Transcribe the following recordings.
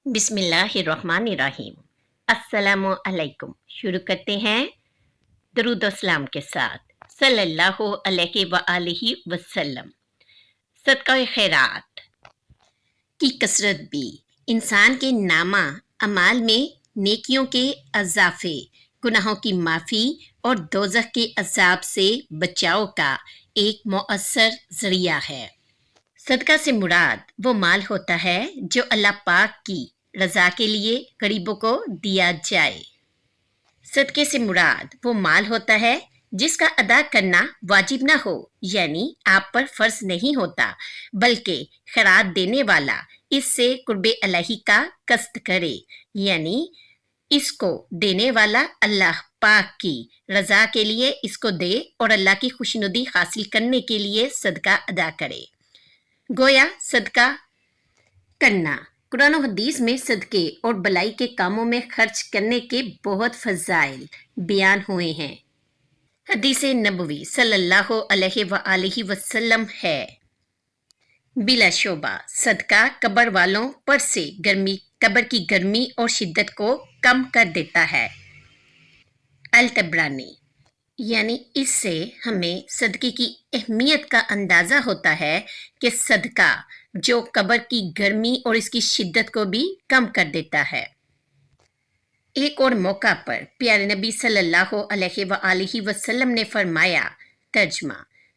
बिस्मिल्लाहिर्रहमानिर्रहीम। अस्सलामु अलैकुम। शुरू करते हैं दरूद और सलाम के साथ सल्लल्लाहु अलैहि व आलिहि वसल्लम। सदका खैरात की कसरत भी इंसान के नामा अमाल में नेकियों के अजाफे, गुनाहों की माफ़ी और दोज़ख के अज़ाब से बचाव का एक मौअस्सर ज़रिया है। सदका से मुराद वो माल होता है जो अल्लाह पाक की रज़ा के लिए गरीबों को दिया जाए। सदके से मुराद वो माल होता है जिसका अदा करना वाजिब ना हो, यानी आप पर फर्ज नहीं होता, बल्कि खैरात देने वाला इससे कुर्बे इलाही का कस्द करे, यानी इसको देने वाला अल्लाह पाक की रज़ा के लिए इसको दे और अल्लाह की खुशनुदी हासिल करने के लिए सदका अदा करे। गोया सदका करना कुरान और हदीस में सदके और भलाई के कामों में खर्च करने के बहुत फजाइल बयान हुए हैं। हदीस नबवी सल्लल्लाहु अलैहि वसल्लम है, बिलाशुबा सदका कब्र वालों पर से कब्र की गर्मी और शिद्दत को कम कर देता है। अल तबरानी, यानी इससे हमें सदके की अहमियत का अंदाज़ा होता है कि सदका जो कब्र की गर्मी और इसकी शिद्दत को भी कम कर देता है। एक और मौका पर प्यारे नबी सल्लल्लाहु अलैहि वसल्लम ने फरमाया, तर्जमा,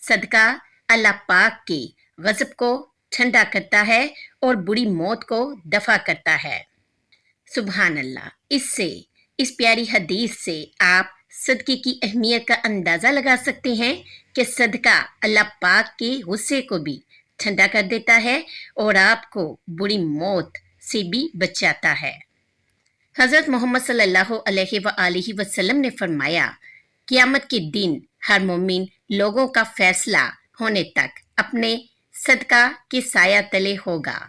सदका अल्लाह पाक के गज़ब को ठंडा करता है और बुरी मौत को दफा करता है। सुभान अल्लाह। इससे इस प्यारी हदीस से आप सदके की अहमियत का अंदाज़ा लगा सकते हैं कि सदका अल्लाह पाक के गुस्से को भी ठंडा कर देता है और आपको बुरी मौत से भी बचाता है। हज़रत मोहम्मद सल्लल्लाहु अलैहि वसल्लम ने फरमाया, क़यामत के दिन हर मोमिन लोगों का फैसला होने तक अपने सदका के साया तले होगा।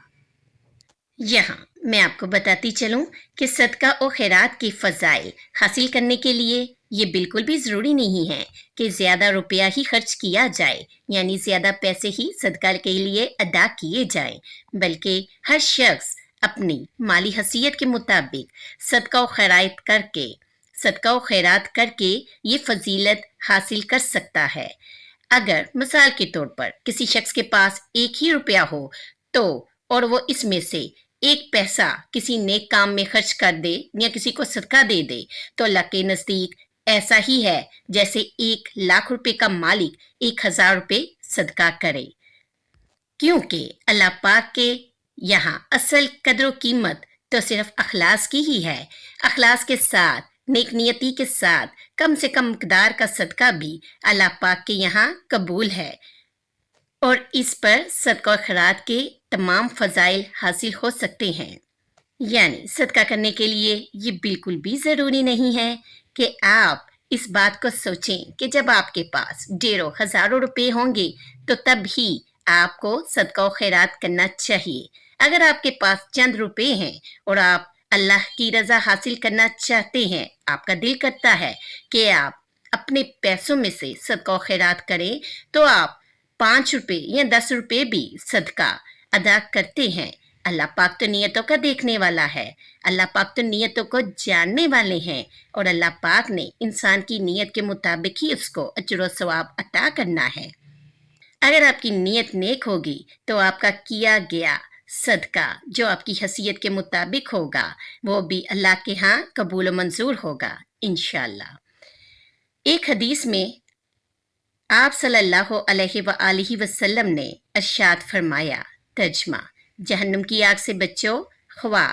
यहाँ मैं आपको बताती चलूं कि सदका और खैरात के फ़ज़ाइल हासिल करने के लिए ये बिल्कुल भी ज़रूरी नहीं है कि ज़्यादा रुपया ही खर्च किया जाए, यानी ज़्यादा पैसे ही सदका के लिए अदा किए जाएं, बल्कि हर शख्स अपनी माली हैसियत के मुताबिक सदका और खैरात करके ये फजीलत हासिल कर सकता है। अगर मिसाल के तौर पर किसी शख्स के पास एक ही रुपया हो तो और वो इसमें से एक पैसा किसी नेक काम में खर्च कर दे या किसी को सदका दे दे, तो अल्लाह के नज़दीक ऐसा ही है जैसे 1,00,000 रुपए का मालिक 1,000 रुपए सदका करे, क्योंकि अल्लाह पाक के यहाँ असल कदर कीमत तो सिर्फ अखलास की ही है। अखलास के साथ, नेक नियति के साथ कम से कम मकदार का सदका भी अल्लाह पाक के यहाँ कबूल है और इस पर सदका और खैरात के तमाम फजाइल हासिल हो सकते हैं। यानी सदका करने के लिए ये बिल्कुल भी ज़रूरी नहीं है कि आप इस बात को सोचें कि जब आपके पास ढेरों हज़ारों रुपए होंगे तो तब ही आपको सदका और खैरात करना चाहिए। अगर आपके पास चंद रुपए हैं और आप अल्लाह की रज़ा हासिल करना चाहते हैं, आपका दिल करता है कि आप अपने पैसों में से सदका और खैरात करें, तो आप 5 रुपए या 10 रुपए भी सदका अदा करते हैं। अल्लाह पाक तो नियतों का देखने वाला है, अल्लाह पाक तो नियतों को जानने वाले हैं और अल्लाह पाक ने इंसान की नियत के मुताबिक ही उसको अजर व सवाब अता करना है। अगर आपकी नियत नेक होगी तो आपका किया गया सदका जो आपकी हैसियत के मुताबिक होगा वो भी अल्लाह के यहाँ कबूल मंजूर होगा इंशाअल्लाह। एक हदीस में आप सल्लल्लाहु अलैहि वसल्लम ने इरशाद फरमाया, तर्जमा, जहन्नुम की आग से बचो ख्वा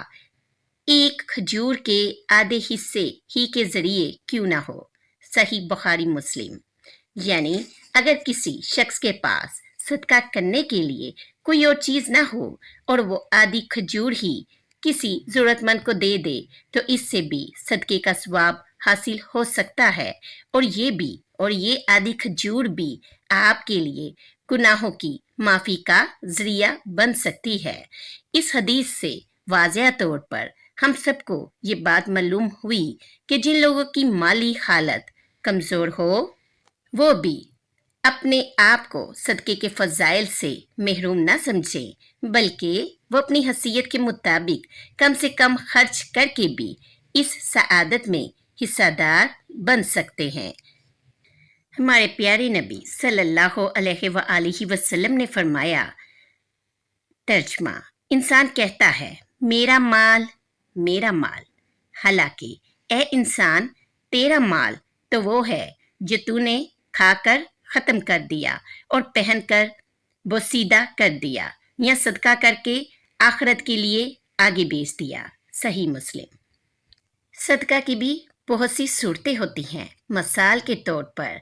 एक खजूर के आधे हिस्से ही के जरिए क्यों ना हो। सही बुखारी मुस्लिम। यानी अगर किसी शख्स के पास सदका करने के लिए कोई और चीज़ ना हो और वो आधी खजूर ही किसी ज़रूरतमंद को दे दे तो इससे भी सदके का सवाब हासिल हो सकता है और ये आधी खजूर भी आपके लिए गुनाहों की माफ़ी का ज़रिया बन सकती है। इस हदीस से वाज़ेह तौर पर हम सबको ये बात मालूम हुई कि जिन लोगों की माली हालत कमज़ोर हो वो भी अपने आप को सदके के फ़ज़ाइल से महरूम ना समझें, बल्कि وہ اپنی حیثیت کے مطابق کم سے کم خرچ کر کے بھی اس سعادت میں حصہ دار بن سکتے ہیں۔ ہمارے پیارے نبی صلی اللہ علیہ وآلہ وسلم نے فرمایا، ترجمہ، انسان کہتا ہے میرا مال میرا مال، حالانکہ اے انسان تیرا مال تو وہ ہے جو تو نے کھا کر ختم کر دیا اور پہن کر بوسیدہ کر دیا یا صدقہ کر کے آخرت کے لیے آگے بیچ دیا۔ صحیح مسلم۔ صدقہ کی بھی بہت سی صورتیں ہوتی ہیں۔ مثال کے طور پر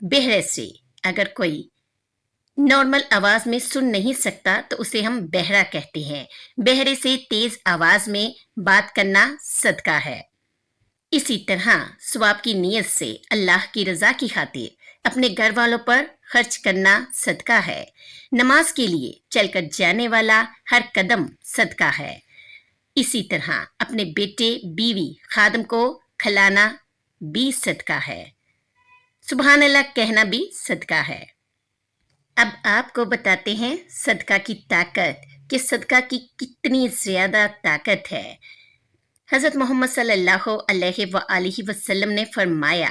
بہرے سے اگر کوئی نارمل آواز میں سن نہیں سکتا تو اسے ہم بہرا کہتے ہیں۔ بہرے سے تیز آواز میں بات کرنا صدقہ ہے۔ اسی طرح ثواب کی نیت سے اللہ کی رضا کی خاطر اپنے گھر والوں پر خرچ کرنا صدقہ ہے۔ نماز کے لیے چل کر جانے والا ہر قدم صدقہ ہے۔ اسی طرح اپنے بیٹے بیوی خادم کو کھلانا بھی صدقہ ہے۔ سبحان اللہ کہنا بھی صدقہ ہے۔ اب آپ کو بتاتے ہیں صدقہ کی طاقت، کہ صدقہ کی کتنی زیادہ طاقت ہے۔ حضرت محمد صلی اللہ علیہ وآلہ وسلم نے فرمایا،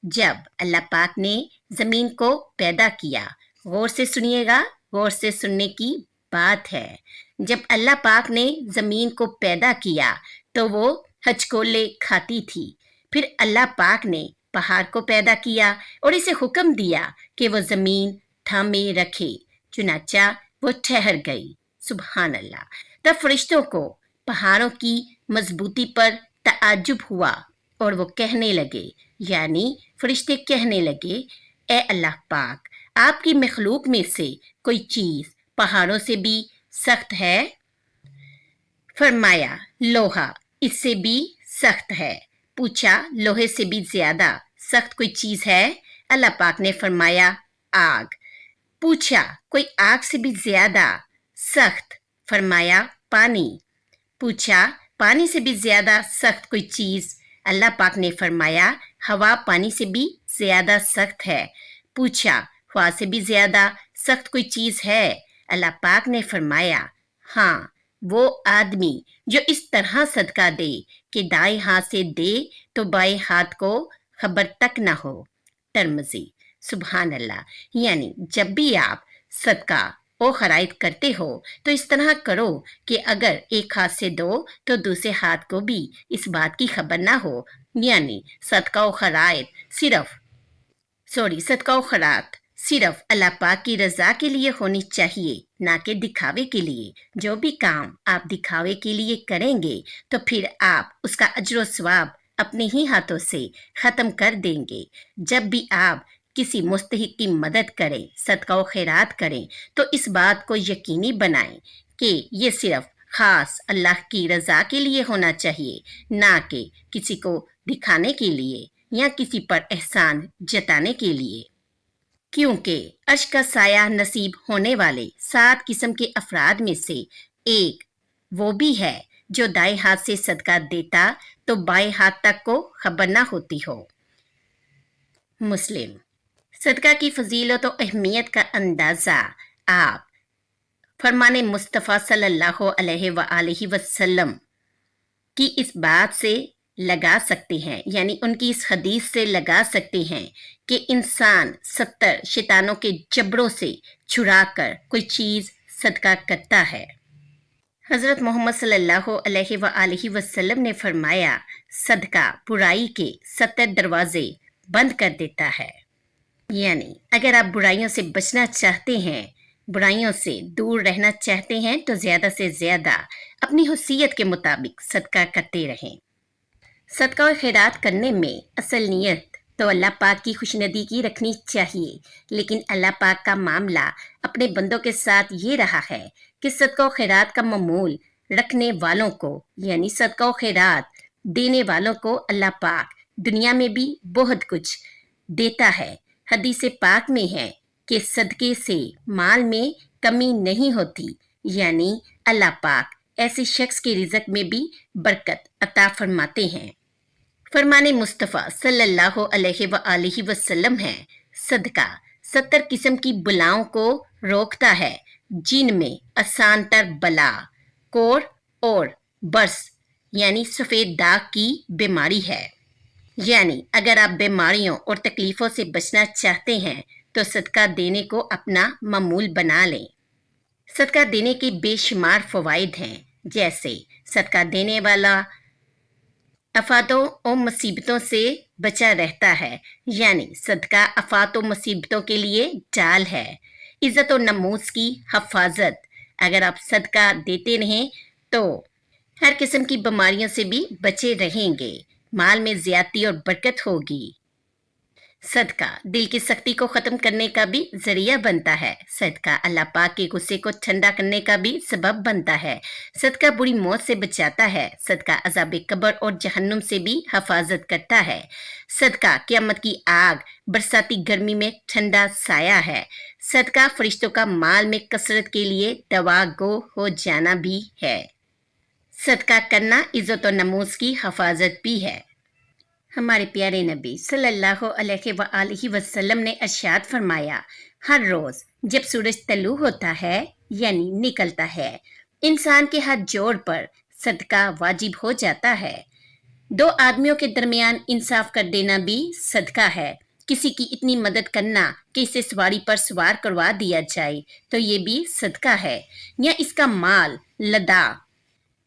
جب اللہ پاک نے زمین کو پیدا کیا، غور سے سنیے گا، غور سے سننے کی بات ہے، جب اللہ پاک نے زمین کو پیدا کیا تو وہ ہچکولے کھاتی تھی۔ پھر اللہ پاک نے پہاڑ کو پیدا کیا اور اسے حکم دیا کہ وہ زمین تھامے رکھے، چنانچہ وہ ٹھہر گئی۔ سبحان اللہ۔ تب فرشتوں کو پہاڑوں کی مضبوطی پر تعجب ہوا اور وہ کہنے لگے، یعنی فرشتے کہنے لگے، اے اللہ پاک، آپ کی مخلوق میں سے کوئی چیز پہاڑوں سے بھی سخت ہے؟ فرمایا، لوہا اس سے بھی سخت ہے۔ پوچھا، لوہے سے بھی زیادہ سخت کوئی چیز ہے؟ اللہ پاک نے فرمایا، آگ۔ پوچھا، کوئی آگ سے بھی زیادہ سخت؟ فرمایا، پانی۔ پوچھا، پانی سے بھی زیادہ سخت کوئی چیز؟ اللہ پاک نے فرمایا، ہوا پانی سے بھی زیادہ سخت ہے۔ پوچھا، ہوا سے بھی زیادہ سخت کوئی چیز ہے؟ اللہ پاک نے فرمایا، ہاں، وہ آدمی جو اس طرح صدقہ دے کہ دائیں ہاتھ سے دے تو بائیں ہاتھ کو خبر تک نہ ہو۔ ترمذی۔ سبحان اللہ۔ یعنی جب بھی آپ صدقہ و خیرات کرتے ہو تو اس طرح کرو کہ اگر ایک ہاتھ سے دو تو دوسرے ہاتھ کو بھی اس بات کی خبر نہ ہو۔ یعنی صدقہ و خیرات صرف اللہ پاک کی رضا کے لیے ہونی چاہیے، نہ کہ دکھاوے کے لیے۔ جو بھی کام آپ دکھاوے کے لیے کریں گے تو پھر آپ اس کا اجر و ثواب اپنے ہی ہاتھوں سے ختم کر دیں گے۔ جب بھی آپ کسی مستحق کی مدد کریں، صدقہ و خیرات کریں تو اس بات کو یقینی بنائیں کہ یہ صرف خاص اللہ کی رضا کے لیے ہونا چاہیے، نہ کہ کسی کو دکھانے کے لیے یا کسی پر احسان جتانے کے لیے۔ کیونکہ عرش کا سایہ نصیب ہونے والے 7 قسم کے افراد میں سے ایک وہ بھی ہے جو دائیں ہاتھ سے صدقہ دیتا تو بائیں ہاتھ تک کو خبر نہ ہوتی ہو۔ مسلم۔ صدقہ کی فضیلت و اہمیت کا اندازہ آپ فرمان مصطفیٰ صلی اللہ علیہ وآلہ وسلم کی اس بات سے لگا سکتے ہیں، یعنی ان کی اس حدیث سے لگا سکتے ہیں کہ انسان 70 شیطانوں کے جبڑوں سے چھڑا کر کوئی چیز صدقہ کرتا ہے۔ حضرت محمد صلی اللہ علیہ وآلہ وسلم نے فرمایا، صدقہ برائی کے 70 دروازے بند کر دیتا ہے۔ یعنی اگر آپ برائیوں سے بچنا چاہتے ہیں، برائیوں سے دور رہنا چاہتے ہیں تو زیادہ سے زیادہ اپنی حیثیت کے مطابق صدقہ کرتے رہیں۔ صدقہ و خیرات کرنے میں اصل نیت تو اللہ پاک کی خوشندی رکھنی چاہیے، لیکن اللہ پاک کا معاملہ اپنے بندوں کے ساتھ یہ رہا ہے کہ صدقہ و خیرات کا معمول رکھنے والوں کو، یعنی صدقہ و خیرات دینے والوں کو اللہ پاک دنیا میں بھی بہت کچھ دیتا ہے۔ حدیث پاک میں ہے کہ صدقے سے مال میں کمی نہیں ہوتی، یعنی اللہ پاک ایسے شخص کے رزق میں بھی برکت عطا فرماتے ہیں۔ فرمان مصطفیٰ صلی اللہ علیہ وآلہ وسلم ہے، صدقہ 70 قسم کی بلاؤں کو روکتا ہے، جن میں آسان تر بلا कोर और बर्स यानी सफ़ेद दाग की बीमारी है। यानी अगर आप बीमारियों और तकलीफ़ों से बचना चाहते हैं तो सदका देने को अपना मामूल बना लें। सदका देने के बेशुमार फ़वाइद हैं, जैसे सदका देने वाला आफातों और मुसीबतों से बचा रहता है, यानी सदका आफात और मुसीबतों के लिए ढाल है। इज़्ज़त और नमूस की हिफाजत, अगर आप सदका देते रहें तो हर किस्म की बीमारियों से भी बचे रहेंगे। माल में ज़्यादती और बरकत होगी। सदका दिल की सख्ती को ख़त्म करने का भी ज़रिया बनता है। सदका अल्लाह पाक के गुस्से को ठंडा करने का भी सबब बनता है। सदका बुरी मौत से बचाता है। सदका अज़ाब कब्र और जहन्नुम से भी हिफाजत करता है। सदका क़यामत की आग, बरसाती गर्मी में ठंडा साया है। सदका फरिश्तों का माल में कसरत के लिए दवा गो हो जाना भी है। सदका करना इज़्ज़त और नमूस की हिफाजत भी है। हमारे प्यारे नबी सल्लल्लाहु अलैहि वसल्लम ने इरशाद फरमाया, हर रोज़ जब सूरज तलू होता है यानी निकलता है, इंसान के हाथ जोड़ पर सदका वाजिब हो जाता है। दो आदमियों के दरमियान इंसाफ कर देना भी सदका है। किसी की इतनी मदद करना कि इसे सवारी पर सवार करवा दिया जाए तो ये भी सदका है। या इसका माल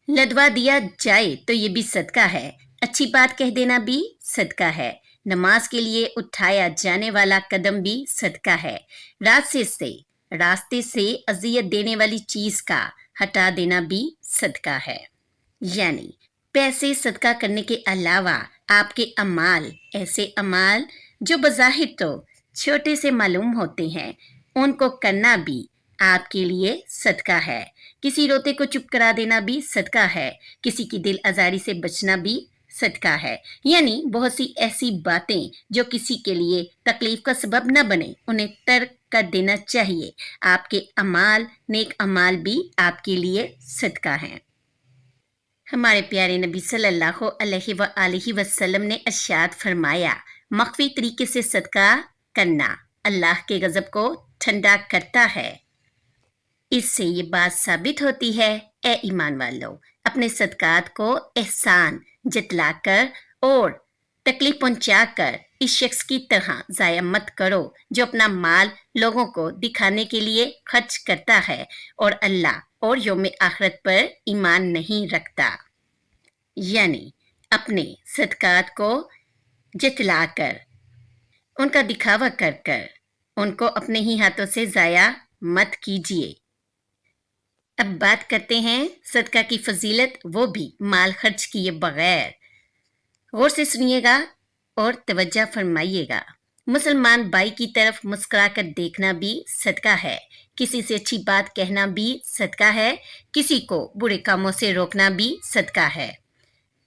लदवा दिया जाए तो ये भी सदका है। अच्छी बात कह देना भी सदका है। नमाज के लिए उठाया जाने वाला कदम भी सदका है। रास्ते से अजियत देने वाली चीज का हटा देना भी सदका है। यानी पैसे सदका करने के अलावा आपके अमाल, ऐसे अमाल जो बज़ाहिर तो छोटे से मालूम होते हैं, उनको करना भी आपके लिए सदका है। किसी रोते को चुप करा देना भी सदका है। किसी की दिल आज़ारी से बचना भी सदका है। यानी बहुत सी ऐसी बातें जो किसी के लिए तकलीफ का सबब न बने, उन्हें तर्क कर देना चाहिए। आपके अमाल, नेक अमाल भी आपके लिए सदका हैं। हमारे प्यारे नबी सल्लल्लाहु अलैहि वसल्लम ने इरशाद फरमाया, मख्फी तरीके से सदका करना अल्लाह के गज़ब को ठंडा करता है। इससे ये बात साबित होती है, ए ईमान वालों, अपने सदकात को एहसान जतलाकर और तकलीफ पहुंचाकर इस शख्स की तरह ज़ाया मत करो जो अपना माल लोगों को दिखाने के लिए खर्च करता है और अल्लाह और यौम आखिरत पर ईमान नहीं रखता। यानी अपने सदकात को जतलाकर, उनका दिखावा कर कर उनको अपने ही हाथों से ज़ाया मत कीजिए। अब बात करते हैं सदका की फजीलत, वो भी माल खर्च किए बगैर। गौर से सुनिएगा और तवज्जो फरमाइएगा। मुसलमान भाई की तरफ मुस्कुराकर देखना भी सदका है। किसी से अच्छी बात कहना भी सदका है। किसी को बुरे कामों से रोकना भी सदका है।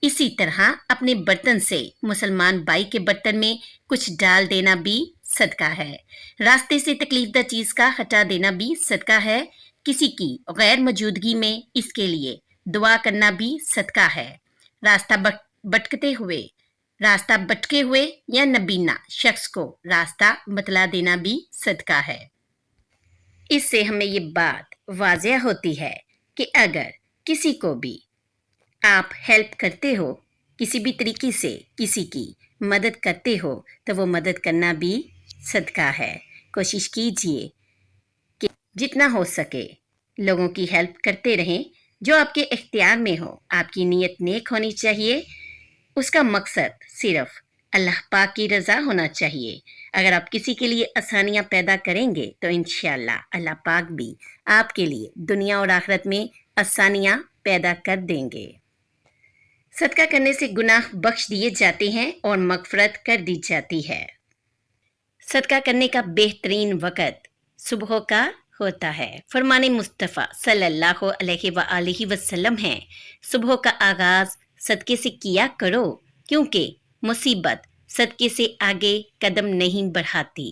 इसी तरह अपने बर्तन से मुसलमान भाई के बर्तन में कुछ डाल देना भी सदका है। रास्ते से तकलीफदा चीज का हटा देना भी सदका है। किसी की गैर मौजूदगी में इसके लिए दुआ करना भी सदका है। रास्ता भटके हुए या नबीना शख्स को रास्ता बतला देना भी सदका है। इससे हमें ये बात वाज़िया होती है कि अगर किसी को भी आप हेल्प करते हो, किसी भी तरीके से किसी की मदद करते हो, तो वो मदद करना भी सदका है। कोशिश कीजिए कि जितना हो सके लोगों की हेल्प करते रहें, जो आपके इख्तियार में हो। आपकी नीयत नेक होनी चाहिए, उसका मकसद सिर्फ अल्लाह पाक की रज़ा होना चाहिए। अगर आप किसी के लिए आसानियाँ पैदा करेंगे तो इंशाअल्लाह अल्लाह पाक भी आपके लिए दुनिया और आखिरत में आसानियाँ पैदा कर देंगे। सदका करने से गुनाह बख्श दिए जाते हैं और मगफरत कर दी जाती है। सदका करने का बेहतरीन वक़्त सुबह का होता है। फरमाने मुस्तफ़ा सल्लल्लाहु अलैहि वसल्लम है, सुबह का आगाज़ सदके से किया करो, क्योंकि मुसीबत सदके से आगे कदम नहीं बढ़ाती।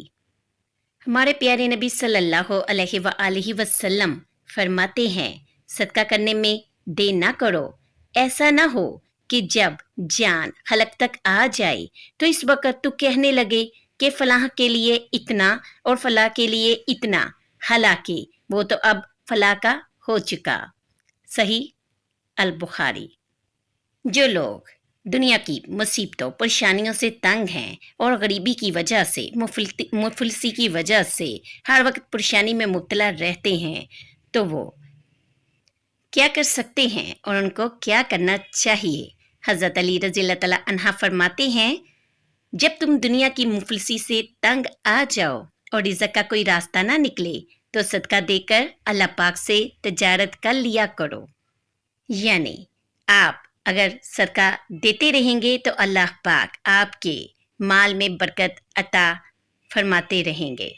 हमारे प्यारे नबी सल्लल्लाहु अलैहि वसल्लम फरमाते हैं, सदका करने में देर ना करो। ऐसा ना हो कि जब जान हलक तक आ जाए तो इस वक्त तू कहने लगे कि फलाह के लिए इतना और फलाह के लिए इतना, हालांकि वो तो अब फलाह का हो चुका। सही अल बुखारी। जो लोग दुनिया की मुसीबतों परेशानियों से तंग हैं और गरीबी की वजह से मुफलिसी की वजह से हर वक्त परेशानी में मुब्तला रहते हैं, तो वो क्या कर सकते हैं और उनको क्या करना चाहिए। हज़रत अली रज़ी अल्लाह तआला अन्हा फरमाते हैं, जब तुम दुनिया की मुफलिसी से तंग आ जाओ और रिज़्क का कोई रास्ता ना निकले तो सदका देकर अल्लाह पाक से तजारत कर लिया करो। यानी आप अगर सदका देते रहेंगे तो अल्लाह पाक आपके माल में बरकत अता फरमाते रहेंगे।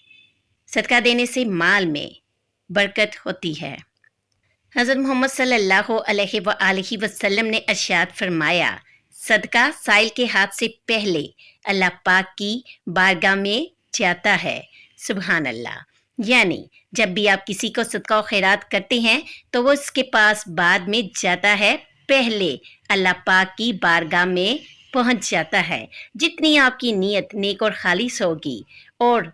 सदका देने से माल में बरकत होती है। हज़रत मोहम्मद सल्लल्लाहु अलैहि वसल्लम ने इरशाद फरमाया, सदका साइल के हाथ से पहले अल्लाह पाक की बारगाह में जाता है। सुभान अल्लाह। यानी जब भी आप किसी को सदका और खैरात करते हैं तो वो उसके पास बाद में जाता है, पहले अल्लाह पाक की बारगाह में पहुंच जाता है। जितनी आपकी नीयत नेक और खालिस होगी और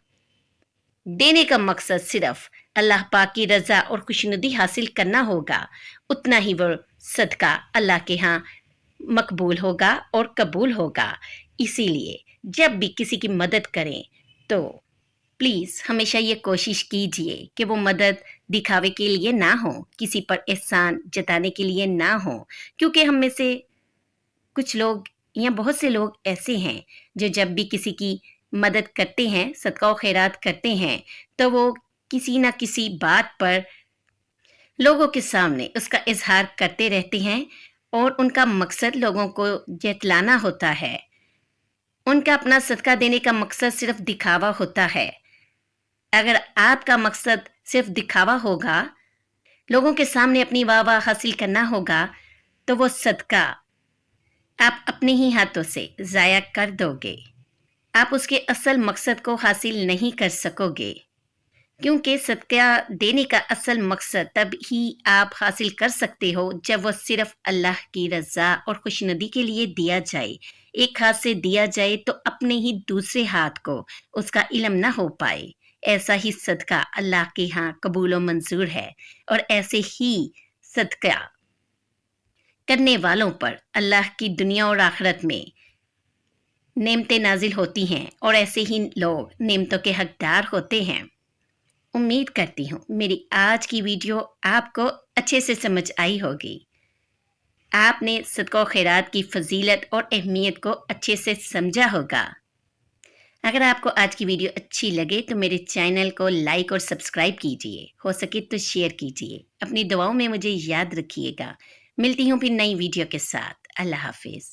देने का मकसद सिर्फ अल्लाह पाक की रज़ा और खुशनुदी हासिल करना होगा, उतना ही वो सदका अल्लाह के यहाँ मकबूल होगा और कबूल होगा। इसीलिए जब भी किसी की मदद करें तो प्लीज़ हमेशा ये कोशिश कीजिए कि वो मदद दिखावे के लिए ना हो, किसी पर एहसान जताने के लिए ना हो, क्योंकि हम में से कुछ लोग या बहुत से लोग ऐसे हैं जो जब भी किसी की मदद करते हैं, सदका व खैरात करते हैं, तो वो किसी न किसी बात पर लोगों के सामने उसका इज़हार करते रहते हैं और उनका मकसद लोगों को जतलाना होता है। उनका अपना सदका देने का मकसद सिर्फ दिखावा होता है। अगर आपका मकसद सिर्फ दिखावा होगा, लोगों के सामने अपनी वाह-वाह हासिल करना होगा, तो वो सदका आप अपने ही हाथों से ज़ाया कर दोगे। आप उसके असल मकसद को हासिल नहीं कर सकोगे, क्योंकि सदका देने का असल मकसद तब ही आप हासिल कर सकते हो जब वो सिर्फ अल्लाह की रज़ा और खुशनुदी के लिए दिया जाए। एक हाथ से दिया जाए तो अपने ही दूसरे हाथ को उसका इल्म ना हो पाए। ऐसा ही सदका अल्लाह के यहाँ कबूल व मंजूर है और ऐसे ही सदका करने वालों पर अल्लाह की दुनिया और आखिरत में नेमतें नाजिल होती हैं और ऐसे ही लोग नेमतों के हकदार होते हैं। उम्मीद करती हूँ मेरी आज की वीडियो आपको अच्छे से समझ आई होगी। आपने सदका खैरात की फजीलत और अहमियत को अच्छे से समझा होगा। अगर आपको आज की वीडियो अच्छी लगे तो मेरे चैनल को लाइक और सब्सक्राइब कीजिए, हो सके तो शेयर कीजिए। अपनी दुआओं में मुझे याद रखिएगा। मिलती हूँ फिर नई वीडियो के साथ। अल्लाह हाफिज़।